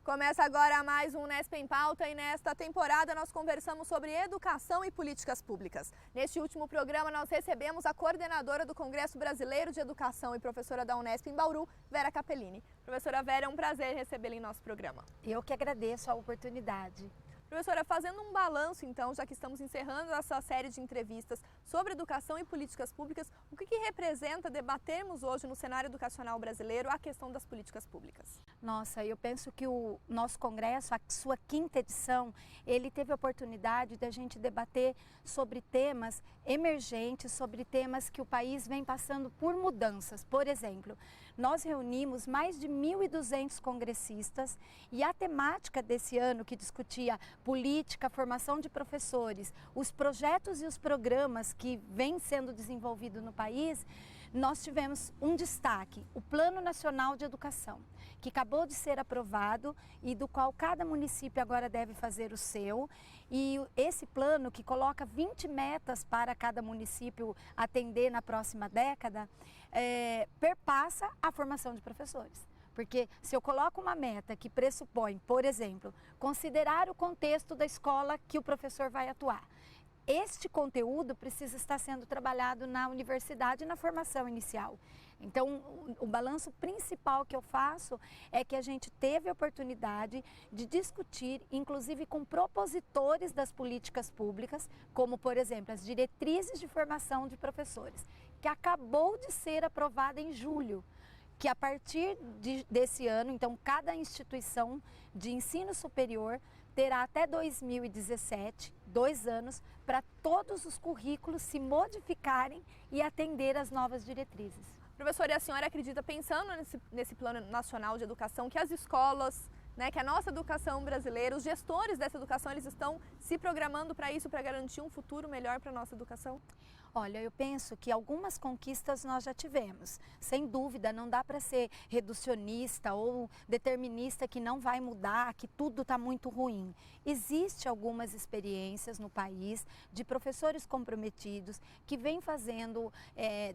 Começa agora mais um Unesp em Pauta e nesta temporada nós conversamos sobre educação e políticas públicas. Neste último programa nós recebemos a coordenadora do Congresso Brasileiro de Educação e professora da Unesp em Bauru, Vera Capellini. Professora Vera, é um prazer recebê-la em nosso programa. Eu que agradeço a oportunidade. Professora, fazendo um balanço então, já que estamos encerrando essa série de entrevistas sobre educação e políticas públicas, o que representa debatermos hoje no cenário educacional brasileiro a questão das políticas públicas? Nossa, eu penso que o nosso congresso, a sua 5ª edição, ele teve a oportunidade da gente debater sobre temas emergentes, sobre temas que o país vem passando por mudanças. Por exemplo, nós reunimos mais de 1.200 congressistas e a temática desse ano que discutia política, formação de professores, os projetos e os programas que vêm sendo desenvolvidos no país, nós tivemos um destaque, o Plano Nacional de Educação, que acabou de ser aprovado e do qual cada município agora deve fazer o seu. E esse plano, que coloca 20 metas para cada município atender na próxima década, perpassa a formação de professores. Porque se eu coloco uma meta que pressupõe, por exemplo, considerar o contexto da escola que o professor vai atuar, este conteúdo precisa estar sendo trabalhado na universidade e na formação inicial. Então, o balanço principal que eu faço é que a gente teve a oportunidade de discutir, inclusive com propositores das políticas públicas, como, por exemplo, as diretrizes de formação de professores, que acabou de ser aprovada em julho. Que a partir desse ano, então, cada instituição de ensino superior terá até 2017, 2 anos, para todos os currículos se modificarem e atender às novas diretrizes. Professora, e a senhora acredita, pensando nesse Plano Nacional de Educação, que as escolas, que a nossa educação brasileira, os gestores dessa educação, eles estão se programando para isso, para garantir um futuro melhor para a nossa educação? Olha, eu penso que algumas conquistas nós já tivemos. Sem dúvida, não dá para ser reducionista ou determinista que não vai mudar, que tudo está muito ruim. Existem algumas experiências no país de professores comprometidos que vêm fazendo,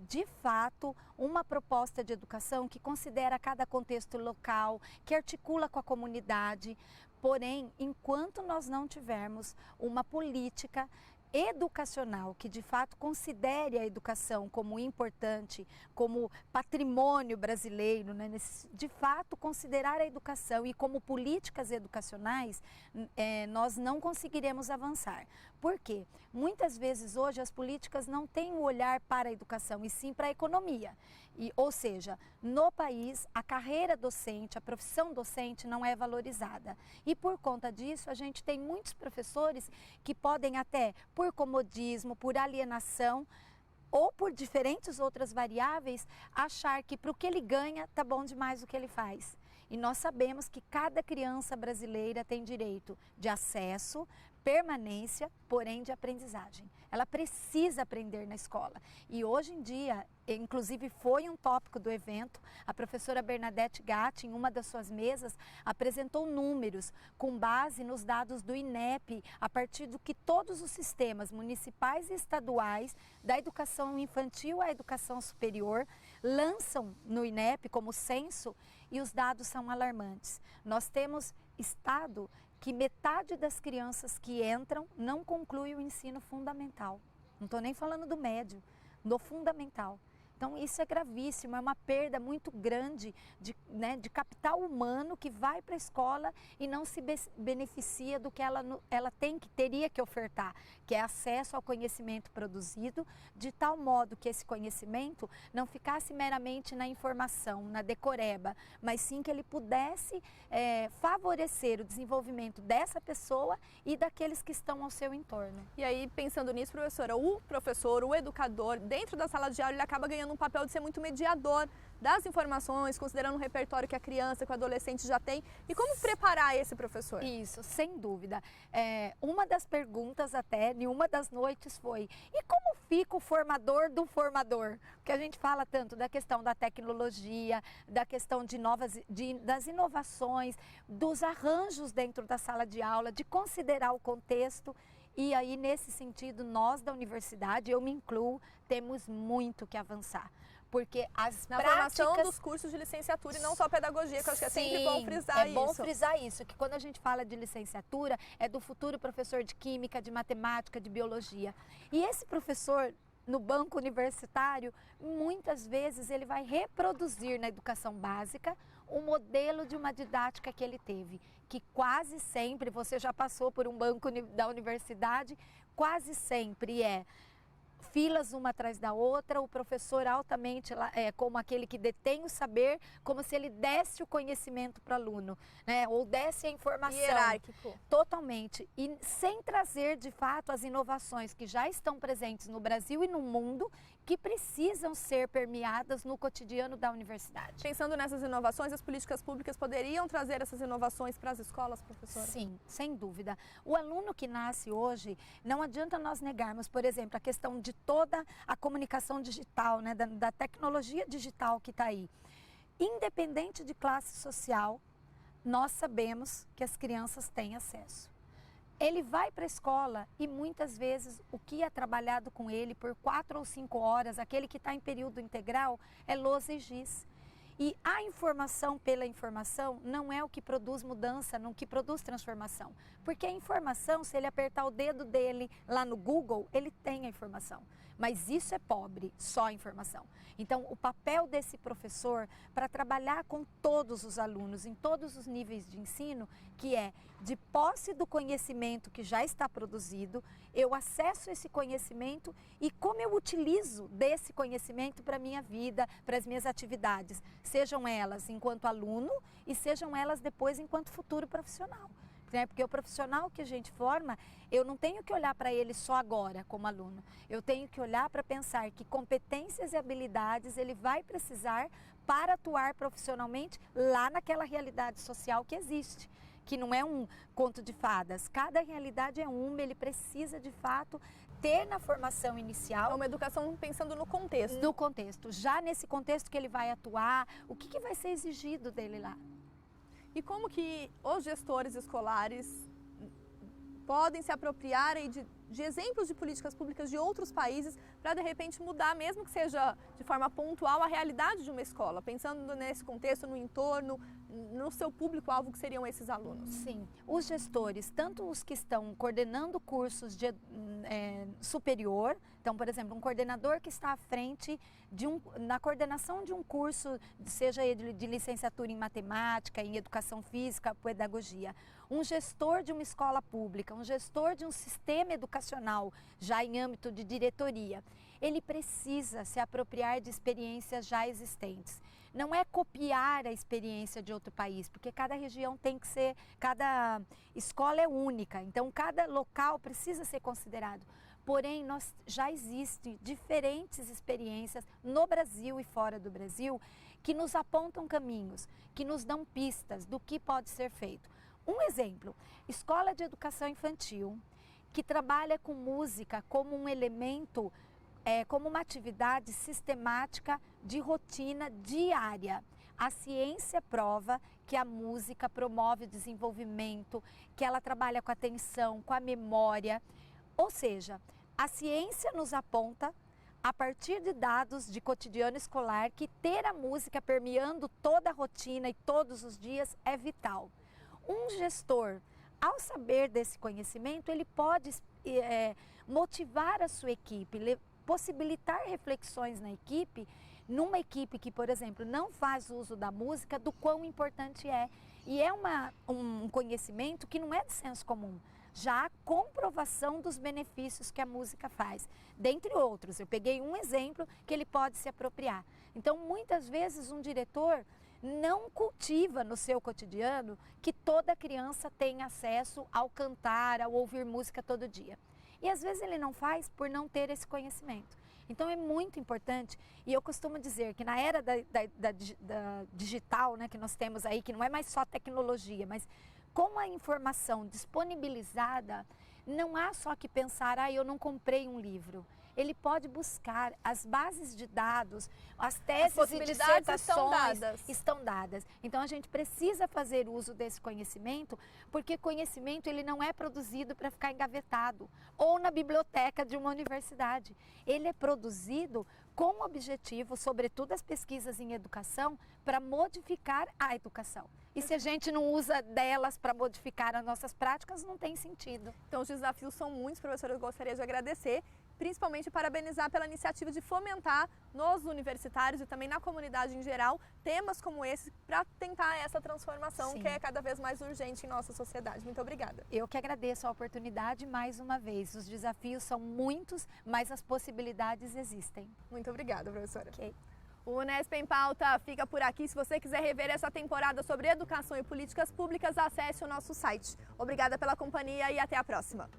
de fato, uma proposta de educação que considera cada contexto local, que articula com a comunidade. Porém, enquanto nós não tivermos uma política educacional que de fato considere a educação como importante, como patrimônio brasileiro, de fato considerar a educação e como políticas educacionais, nós não conseguiremos avançar. Por quê? Muitas vezes hoje as políticas não têm o olhar para a educação e sim para a economia. Ou seja, no país a carreira docente, a profissão docente não é valorizada. E por conta disso a gente tem muitos professores que podem até, por comodismo, por alienação ou por diferentes outras variáveis, achar que para o que ele ganha está bom demais o que ele faz. E nós sabemos que cada criança brasileira tem direito de acesso, permanência, porém de aprendizagem. Ela precisa aprender na escola. E hoje em dia, inclusive foi um tópico do evento, a professora Bernadette Gatti, em uma das suas mesas, apresentou números com base nos dados do INEP, a partir do que todos os sistemas municipais e estaduais, da educação infantil à educação superior, lançam no INEP como censo, e os dados são alarmantes. Nós temos estado que metade das crianças que entram não conclui o ensino fundamental. Não estou nem falando do médio, do fundamental. Então isso é gravíssimo, é uma perda muito grande de capital humano que vai para a escola e não se beneficia do que ela teria que ofertar, que é acesso ao conhecimento produzido, de tal modo que esse conhecimento não ficasse meramente na informação, na decoreba, mas sim que ele pudesse favorecer o desenvolvimento dessa pessoa e daqueles que estão ao seu entorno. E aí, pensando nisso, professora, o educador, dentro da sala de aula, ele acaba ganhando um papel de ser muito mediador das informações, considerando o repertório que a criança, que o adolescente já tem. E como preparar esse professor? Isso, sem dúvida. Uma das perguntas até, em uma das noites foi: e como fica o formador do formador? Porque a gente fala tanto da questão da tecnologia, da questão das inovações, dos arranjos dentro da sala de aula, de considerar o contexto. E aí, nesse sentido, nós da universidade, eu me incluo, temos muito que avançar. porque as Na práticas... formação dos cursos de licenciatura e não só pedagogia, que eu acho que é sempre bom frisar isso. É bom frisar isso, que quando a gente fala de licenciatura, é do futuro professor de química, de matemática, de biologia. E esse professor, no banco universitário, muitas vezes ele vai reproduzir na educação básica o modelo de uma didática que ele teve, que quase sempre, você já passou por um banco da universidade, quase sempre é filas uma atrás da outra, o professor altamente como aquele que detém o saber, como se ele desse o conhecimento para o aluno, né? Ou desse a informação. Hierárquico. Totalmente. E sem trazer, de fato, as inovações que já estão presentes no Brasil e no mundo, que precisam ser permeadas no cotidiano da universidade. Pensando nessas inovações, as políticas públicas poderiam trazer essas inovações para as escolas, professora? Sim, sem dúvida. O aluno que nasce hoje, não adianta nós negarmos, por exemplo, a questão de toda a comunicação digital, né, da tecnologia digital que está aí. Independente de classe social, nós sabemos que as crianças têm acesso. Ele vai para a escola e muitas vezes o que é trabalhado com ele por 4 ou 5 horas, aquele que está em período integral, é lousa e giz. E a informação pela informação não é o que produz mudança, não que produz transformação. Porque a informação, se ele apertar o dedo dele lá no Google, ele tem a informação. Mas isso é pobre, só a informação. Então, o papel desse professor para trabalhar com todos os alunos, em todos os níveis de ensino, que é de posse do conhecimento que já está produzido, eu acesso esse conhecimento e como eu utilizo desse conhecimento para a minha vida, para as minhas atividades, sejam elas enquanto aluno e sejam elas depois enquanto futuro profissional. Porque o profissional que a gente forma, eu não tenho que olhar para ele só agora como aluno. Eu tenho que olhar para pensar que competências e habilidades ele vai precisar para atuar profissionalmente lá naquela realidade social que existe. Que não é um conto de fadas. Cada realidade é uma, ele precisa de fato ter na formação inicial. É uma educação pensando no contexto. No contexto. Já nesse contexto que ele vai atuar, o que vai ser exigido dele lá? E como que os gestores escolares podem se apropriar aí de exemplos de políticas públicas de outros países para, de repente, mudar, mesmo que seja de forma pontual, a realidade de uma escola, pensando nesse contexto, no entorno, no seu público-alvo, que seriam esses alunos? Sim, os gestores, tanto os que estão coordenando cursos de superior, então, por exemplo, um coordenador que está à frente na coordenação de um curso, seja ele de licenciatura em matemática, em educação física, pedagogia, um gestor de uma escola pública, um gestor de um sistema educacional, já em âmbito de diretoria, ele precisa se apropriar de experiências já existentes. Não é copiar a experiência de outro país, porque cada região tem que ser, cada escola é única, então cada local precisa ser considerado. Porém, já existem diferentes experiências no Brasil e fora do Brasil que nos apontam caminhos, que nos dão pistas do que pode ser feito. Um exemplo, escola de educação infantil, que trabalha com música como um elemento, como uma atividade sistemática de rotina diária. A ciência prova que a música promove o desenvolvimento, que ela trabalha com a atenção, com a memória. Ou seja, a ciência nos aponta, a partir de dados de cotidiano escolar, que ter a música permeando toda a rotina e todos os dias é vital. Um gestor, ao saber desse conhecimento, ele pode motivar a sua equipe, possibilitar reflexões na equipe, numa equipe que, por exemplo, não faz uso da música, do quão importante é. E é um conhecimento que não é de senso comum. Já há comprovação dos benefícios que a música faz. Dentre outros, eu peguei um exemplo que ele pode se apropriar. Então, muitas vezes, um diretor não cultiva no seu cotidiano que toda criança tenha acesso ao cantar, ao ouvir música todo dia. E às vezes ele não faz por não ter esse conhecimento. Então é muito importante, e eu costumo dizer que na era da digital, né, que nós temos aí, que não é mais só tecnologia, mas com a informação disponibilizada, não há só que pensar, eu não comprei um livro. ele pode buscar as bases de dados, as teses e possibilidades dissertações estão dadas. Então a gente precisa fazer uso desse conhecimento, porque conhecimento ele não é produzido para ficar engavetado ou na biblioteca de uma universidade. Ele é produzido com o objetivo, sobretudo as pesquisas em educação, para modificar a educação. E se a gente não usa delas para modificar as nossas práticas, não tem sentido. Então os desafios são muitos, professora, eu gostaria de agradecer, principalmente parabenizar pela iniciativa de fomentar nos universitários e também na comunidade em geral, temas como esse para tentar essa transformação que é cada vez mais urgente em nossa sociedade. Muito obrigada. Eu que agradeço a oportunidade mais uma vez. Os desafios são muitos, mas as possibilidades existem. Muito obrigada, professora. Ok. O Unesp em Pauta fica por aqui. Se você quiser rever essa temporada sobre educação e políticas públicas, acesse o nosso site. Obrigada pela companhia e até a próxima.